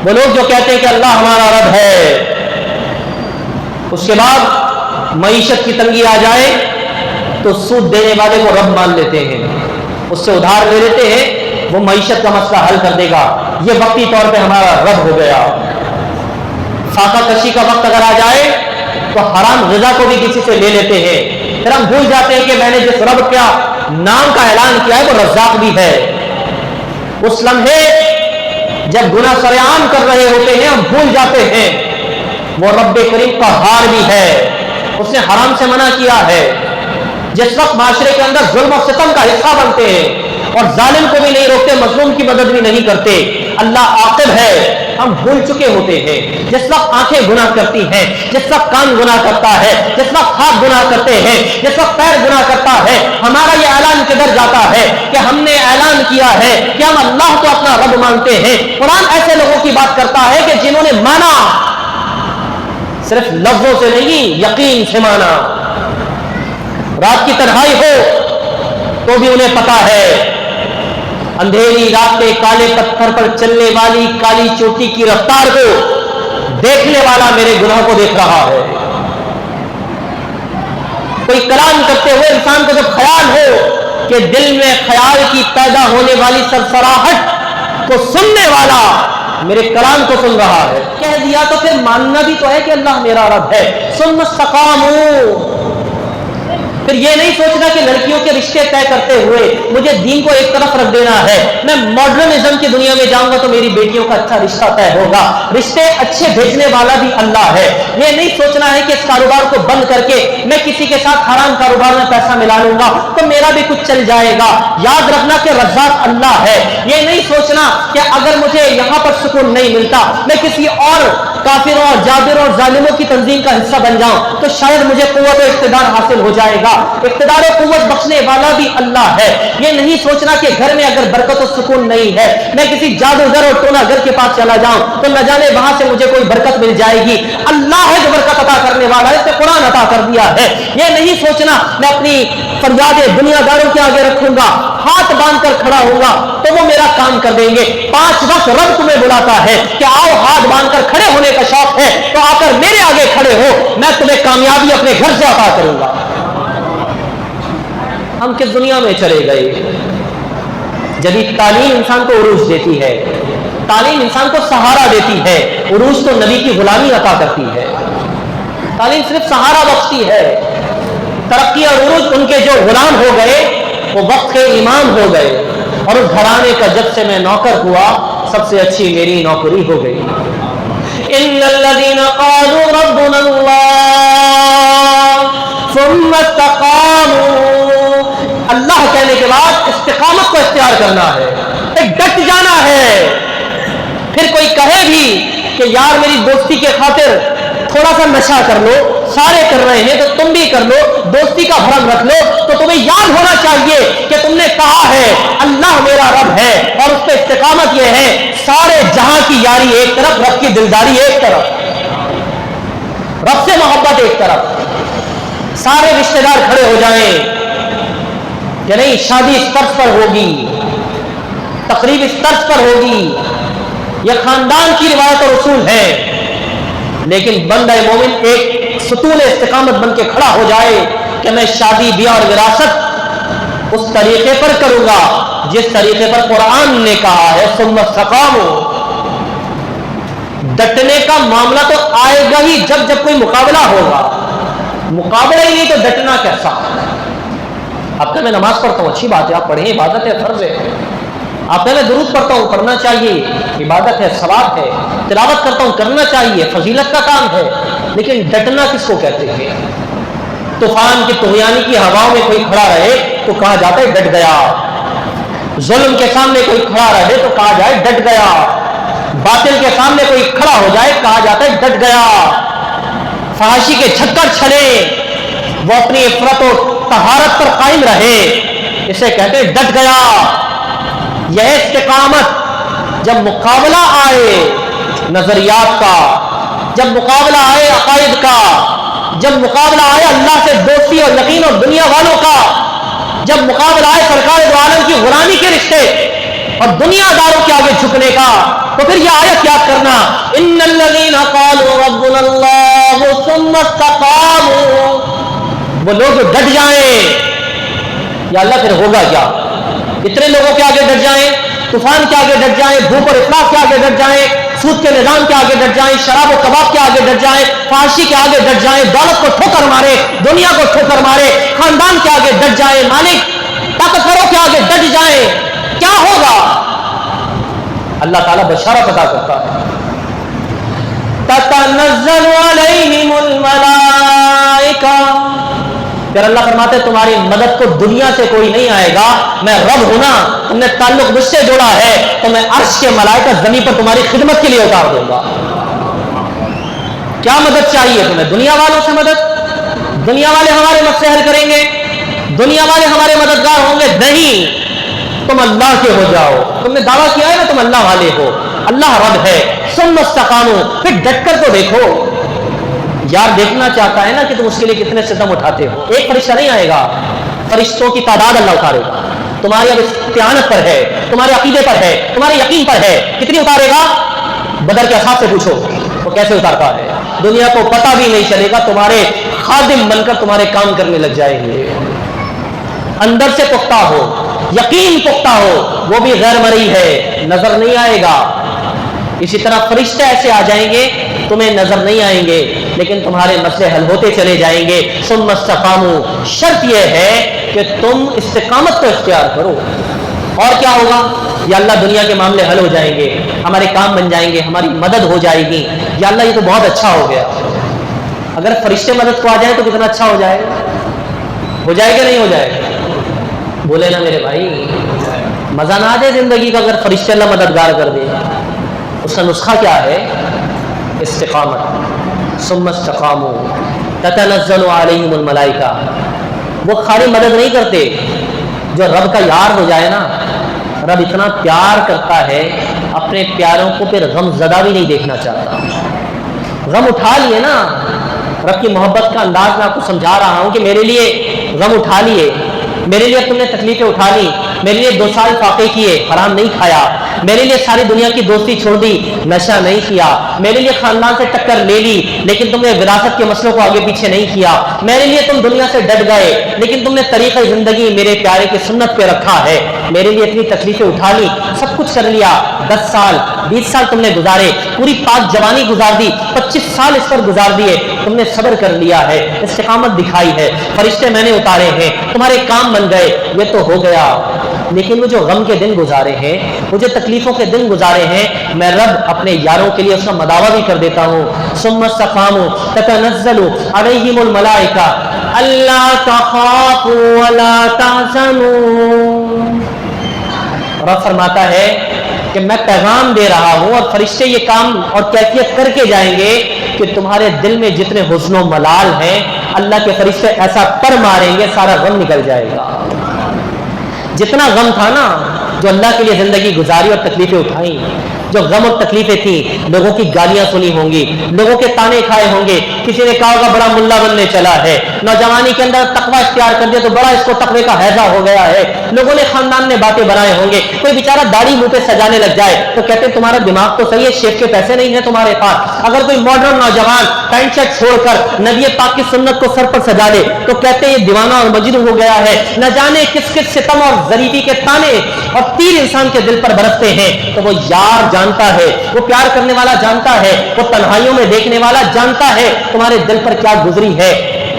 وہ لوگ جو کہتے ہیں کہ اللہ ہمارا رب ہے، اس کے بعد معیشت کی تنگی آ جائے تو سود دینے والے کو رب مان لیتے ہیں، اس سے ادھار لے لیتے ہیں، وہ معیشت کا مسئلہ حل کر دے گا، یہ وقتی طور پہ ہمارا رب ہو گیا۔ فاقہ کشی کا وقت اگر آ جائے تو حرام غذا کو بھی کسی سے لے لیتے ہیں، پھر ہم بھول جاتے ہیں کہ میں نے جس رب کا نام کا اعلان کیا ہے وہ رزاق بھی ہے۔ اس لمحے جب گناہ سرعام کر رہے ہوتے ہیں ہم بھول جاتے ہیں وہ رب کریم قہار بھی ہے، اس نے حرام سے منع کیا ہے۔ جس وقت معاشرے کے اندر ظلم و ستم کا حصہ بنتے ہیں اور ظالم کو بھی نہیں روکتے، مظلوم کی مدد بھی نہیں کرتے، اللہ عاقب ہے، ہم بھول چکے ہوتے ہیں۔ جس وقت آنکھیں گناہ کرتی ہیں، جس وقت کان گناہ کرتا ہے، جس وقت ہاتھ گناہ کرتے ہیں، جس وقت پیر گناہ کرتا ہے، ہمارا یہ اعلان کدھر جاتا ہے کہ ہم نے اعلان کیا ہے کہ ہم اللہ کو اپنا رب مانتے ہیں۔ قرآن ایسے لوگوں کی بات کرتا ہے کہ جنہوں نے مانا، صرف لفظوں سے نہیں یقین سے مانا۔ رات کی تنہائی ہو تو بھی انہیں پتا ہے اندھیری رات میں کالے پتھر پر چلنے والی کالی چوٹی کی رفتار کو دیکھنے والا میرے گناہ کو دیکھ رہا ہے۔ کوئی کلام کرتے ہوئے انسان کو جب خیال ہو کہ دل میں خیال کی پیدا ہونے والی سرسراہٹ کو سننے والا میرے کلام کو سن رہا ہے، کہہ دیا تو پھر ماننا بھی تو ہے کہ اللہ میرا رب ہے۔ ثم استقاموا، پھر یہ نہیں سوچنا کہ لڑکیوں کے رشتے طے کرتے ہوئے مجھے دین کو ایک طرف رکھ دینا ہے، میں ماڈرنزم کی دنیا میں جاؤں گا تو میری بیٹیوں کا اچھا رشتہ طے ہوگا۔ رشتے اچھے بھیجنے والا بھی اللہ ہے۔ یہ نہیں سوچنا ہے کہ اس کاروبار کو بند کر کے میں کسی کے ساتھ حرام کاروبار میں پیسہ ملا لوں گا تو میرا بھی کچھ چل جائے گا۔ یاد رکھنا کہ رزاق اللہ ہے۔ یہ نہیں سوچنا کہ اگر مجھے یہاں پر سکون نہیں ملتا میں کسی اور کافروں اور جابروں اور ظالموں کی تنظیم کا حصہ بن جاؤں تو شاید مجھے قوت و اقتدار حاصل ہو جائے گا۔ اقتدار و قوت بخشنے والا بھی اللہ ہے۔ یہ نہیں سوچنا کہ گھر میں اگر برکت و سکون نہیں ہے میں کسی جادوگر اور ٹونا گھر کے پاس چلا جاؤں تو نہ جانے وہاں سے مجھے کوئی برکت مل جائے گی۔ اللہ ہے جو برکت عطا کرنے والا ہے، اس نے قرآن عطا کر دیا ہے۔ یہ نہیں سوچنا میں اپنی فریادیں دنیا داروں کے آگے رکھوں گا، ہاتھ باندھ کر کھڑا ہوں گا تو وہ میرا کام کر دیں گے۔ 5 وقت رب تمہیں بلاتا ہے کہ آؤ ہاتھ باندھ کر کھڑے ہونے کا شوق ہے تو آ کر میرے آگے کھڑے ہو، میں تمہیں کامیابی اپنے گھر سے عطا کروں گا۔ ہم کس دنیا میں چلے گئے؟ جدید تعلیم انسان کو عروج دیتی ہے، تعلیم انسان کو سہارا دیتی ہے، عروج تو نبی کی غلامی عطا کرتی ہے۔ تعلیم صرف سہارا بخشتی ہے، ترقی اور عروج ان کے جو غلام ہو گئے وہ وقت کے امام ہو گئے، اور اس گھرانے کا جب سے میں نوکر ہوا سب سے اچھی میری نوکری ہو گئی۔ ان الذين قالوا ربنا الله ثم استقاموا، اللہ کہنے کے بعد استقامت کو اختیار کرنا ہے، ایک ڈٹ جانا ہے۔ پھر کوئی کہے بھی کہ یار میری دوستی کے خاطر تھوڑا سا نشہ کر لو، سارے کر رہے ہیں تو تم بھی کر لو، دوستی کا بھرم رکھ لو، تو تمہیں یاد ہونا چاہیے کہ تم نے کہا ہے اللہ میرا رب ہے، اور اس پہ استقامت یہ ہے سارے جہاں کی یاری ایک طرف، رب کی دلداری ایک طرف، رب سے محبت ایک طرف، سارے رشتہ دار کھڑے ہو جائیں کہ نہیں شادی اس طرز پر ہوگی، تقریب اس طرز پر ہوگی، یہ خاندان کی روایت اور اصول ہے، لیکن بندہ مومن ایک ستون استقامت بن کے کھڑا ہو جائے کہ میں شادی بیاہ اور وراثت اس طریقے پر کروں گا جس طریقے پر قرآن نے کہا ہے ثم استقاموا۔ ڈٹنے کا معاملہ تو آئے گا ہی جب کوئی مقابلہ ہوگا، مقابلہ ہی نہیں تو ڈٹنا کیسا؟ اب میں نماز پڑھتا ہوں، اچھی بات ہے، آپ پڑھیں، عبادت ہے، فرض ہے۔ آپ میں درود پڑھتا ہوں، پڑھنا چاہیے، عبادت ہے، ثواب ہے۔ تلاوت کرتا ہوں، کرنا چاہیے، فضیلت کا کام ہے، لیکن ڈٹنا کس کو کہتے ہیں؟ طوفان کی طغیانی کی ہواؤں میں کوئی کھڑا رہے تو کہا جاتا ہے ڈٹ گیا، ظلم کے سامنے کوئی کھڑا رہے تو کہا جائے ڈٹ گیا، باطل کے سامنے کوئی کھڑا ہو جائے کہا جاتا ہے ڈٹ گیا، فحاشی کے چھکر چھڑے وہ اپنی عفت و طہارت پر قائم رہے، اسے کہتے ہیں ڈٹ گیا۔ یہ استقامت جب مقابلہ آئے نظریات کا، جب مقابلہ آئے عقائد کا، جب مقابلہ آئے اللہ سے دوستی اور یقین اور دنیا والوں کا، جب مقابلہ آئے سرکار دو عالم کی غلامی کے رشتے اور دنیا داروں کے آگے جھکنے کا، تو پھر یہ آیت یاد کرنا، ان الذین قالوا ربنا اللہ ثم استقاموا، وہ لوگ جو ڈٹ جائیں، یا اللہ پھر ہوگا کیا؟ اتنے لوگوں کے آگے ڈٹ جائیں، طوفان کے آگے ڈٹ جائیں، بھوک اور افلاس کے آگے ڈٹ جائیں، سود کے نظام کے آگے ڈٹ جائیں، شراب و کباب کے آگے ڈٹ جائیں، فحاشی کے آگے ڈٹ جائیں، دولت کو ٹھوکر مارے، دنیا کو ٹھوکر مارے، خاندان کے آگے ڈٹ جائیں، مالک طاقتوروں کے آگے ڈٹ جائیں، کیا ہوگا؟ اللہ تعالیٰ بشارت عطا کرتا ہے، تتنزل علیہم الملائکہ، پھر اللہ فرماتے ہیں تمہاری مدد کو دنیا سے کوئی نہیں آئے گا، میں رب ہوں نا، تم نے تعلق مجھ سے جوڑا ہے تو میں عرش کے ملائکہ زمین پر تمہاری خدمت کے لیے اتار دوں گا۔ کیا مدد چاہیے تمہیں؟ دنیا والوں سے مدد؟ دنیا والے ہمارے مسئلے حل کریں گے؟ دنیا والے ہمارے مددگار ہوں گے؟ نہیں، تم اللہ کے ہو جاؤ۔ تم نے دعویٰ کیا ہے نا تم اللہ والے ہو، اللہ رب ہے، ثم استقاموا، پھر ڈٹ کر تو دیکھو۔ یار دیکھنا چاہتا ہے نا کہ تم اس کے لیے کتنے ستم اٹھاتے ہو۔ ایک فرشتہ نہیں آئے گا، فرشتوں کی تعداد اللہ اتارے گا۔ تمہاری اب استعانت پر ہے، تمہارے عقیدے پر ہے، تمہارے یقین پر ہے، کتنی اتارے گا؟ بدر کے اصحاب سے پوچھو وہ کیسے اتارتا ہے، دنیا کو پتہ بھی نہیں چلے گا، تمہارے خادم بن کر تمہارے کام کرنے لگ جائیں گے۔ اندر سے پختہ ہو، یقین پختہ ہو، وہ بھی غیر مرئی ہے، نظر نہیں آئے گا۔ اسی طرح فرشتے ایسے آ جائیں گے، تمہیں نظر نہیں آئیں گے، لیکن تمہارے مسئلے حل ہوتے چلے جائیں گے۔ ثم استقاموا، شرط یہ ہے کہ تم استقامت کو اختیار کرو۔ اور کیا ہوگا؟ یا اللہ دنیا کے معاملے حل ہو جائیں گے، ہمارے کام بن جائیں گے، ہماری مدد ہو جائے گی، یا اللہ یہ تو بہت اچھا ہو گیا۔ اگر فرشتے مدد کو آ جائیں تو کتنا اچھا ہو جائے گا؟ ہو جائے گا نہیں ہو جائے گا؟ بولے نا میرے بھائی، مزہ نہ آ جائے زندگی کا اگر فرشتے اللہ مددگار کر دے؟ اس کا نسخہ کیا ہے؟ استقامت۔ ثم استقاموا تتنزل علیہم الملائکہ، وہ خالی مدد نہیں کرتے، جو رب کا یار ہو جائے نا، رب اتنا پیار کرتا ہے اپنے پیاروں کو، پھر غم زدہ بھی نہیں دیکھنا چاہتا۔ غم اٹھا لیے نا، رب کی محبت کا انداز میں آپ کو سمجھا رہا ہوں کہ میرے لیے غم اٹھا لیے، میرے لیے تم نے تکلیفیں اٹھا لی، میرے لیے 2 سال فاقے کیے، حرام نہیں کھایا، میرے لیے ساری دنیا کی دوستی چھوڑ دی، نشہ نہیں کیا، میرے لیے خاندان سے ٹکر لے لی لیکن تم نے وراثت کے مسئلوں کو آگے پیچھے نہیں کیا، میرے لیے تم دنیا سے ڈٹ گئے لیکن تم نے طریقہ زندگی میرے پیارے کی سنت پہ رکھا ہے، میرے لیے اتنی تکلیفیں اٹھا لی، سب کچھ کر لیا، 10 سال 20 سال تم نے گزارے، پوری پاک جوانی گزار دی، 25 سال اس پر گزار دیے، تم نے صبر کر لیا ہے، استقامت دکھائی ہے، فرشتے میں نے اتارے ہیں، تمہارے کام بن گئے، یہ تو ہو گیا، لیکن وہ جو غم کے دن گزارے ہیں، وہ جو تکلیفوں کے دن گزارے ہیں، میں رب اپنے یاروں کے لیے اس کا مداوع بھی کر دیتا ہوں۔ ثم استقاموا تتنزل علیہم الملائکہ الا تخافوا ولا تحزنوا، رب فرماتا ہے کہ میں پیغام دے رہا ہوں اور فرشتے یہ کام اور کیفیت کر کے جائیں گے کہ تمہارے دل میں جتنے حزن و ملال ہیں، اللہ کے فرشتے ایسا پر ماریں گے سارا غم نکل جائے گا۔ جتنا غم تھا نا، جو اللہ کے لیے زندگی گزاری اور تکلیفیں اٹھائیں، جو غم اور تکلیفیں تھیں، لوگوں کی گالیاں سنی ہوں گی، لوگوں کے تانے کھائے ہوں گے، کسی نے کہا ہوگا بڑا ملا بننے چلا ہے، نوجوانی کے اندر تقوی اختیار کر دیا تو بڑا اس کو تقوی کا ہیضہ ہو گیا ہے، لوگوں نے خاندان میں باتیں بنائے ہوں گے، کوئی بیچارہ داڑھی منہ پہ سجانے لگ جائے تو کہتے ہیں تمہارا دماغ تو صحیح ہے، شیخ کے پیسے نہیں ہیں تمہارے پاس۔ اگر کوئی ماڈرن نوجوان پینٹ شرٹ چھوڑ کر نبی پاک کی سنت کو سر پر سجا لے تو کہتے ہیں یہ دیوانہ اور مجنون ہو گیا ہے۔ نہ جانے کس کس ستم اور ظریفی کے تانے اور تیر انسان کے دل پر برستے ہیں، تو وہ یار جانتا ہے، وہ پیار کرنے والا جانتا ہے، وہ تنہائیوں میں دیکھنے والا جانتا ہے تمہارے دل پر کیا گزری ہے۔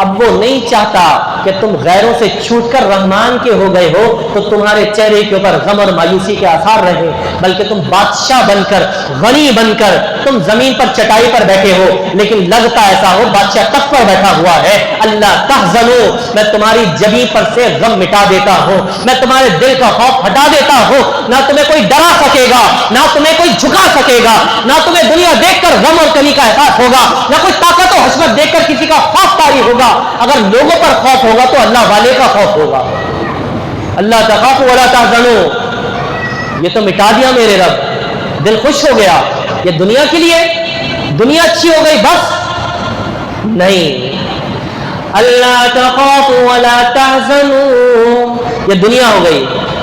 اب وہ نہیں چاہتا کہ تم غیروں سے چھوٹ کر رحمان کے ہو گئے ہو تو تمہارے چہرے کے اوپر غم اور مایوسی کے آثار رہے، بلکہ تم بادشاہ بن کر، غنی بن کر تم زمین پر چٹائی پر بیٹھے ہو لیکن لگتا ایسا ہو بادشاہ تخت پر بیٹھا ہوا ہے۔ اللہ تحزنوا، میں تمہاری جبین پر سے غم مٹا دیتا ہوں، میں تمہارے دل کا خوف ہٹا دیتا ہوں، نہ تمہیں کوئی ڈرا سکے گا، نہ تمہیں کوئی جھکا سکے گا، نہ تمہیں دنیا دیکھ کر غم اور کمی کا احساس ہوگا، نہ کوئی طاقت و حشمت دیکھ کر کسی کا خوف طاری ہوگا۔ اگر لوگوں پر خوف ہوگا تو اللہ والے کا خوف ہوگا۔ اللہ تخافوا ولا تحزنوا، یہ تو مٹا دیا میرے رب، دل خوش ہو گیا۔ یہ دنیا کے لیے، دنیا اچھی ہو گئی بس نہیں، اللہ تخافوا ولا تحزنوا، یہ دنیا ہو گئی،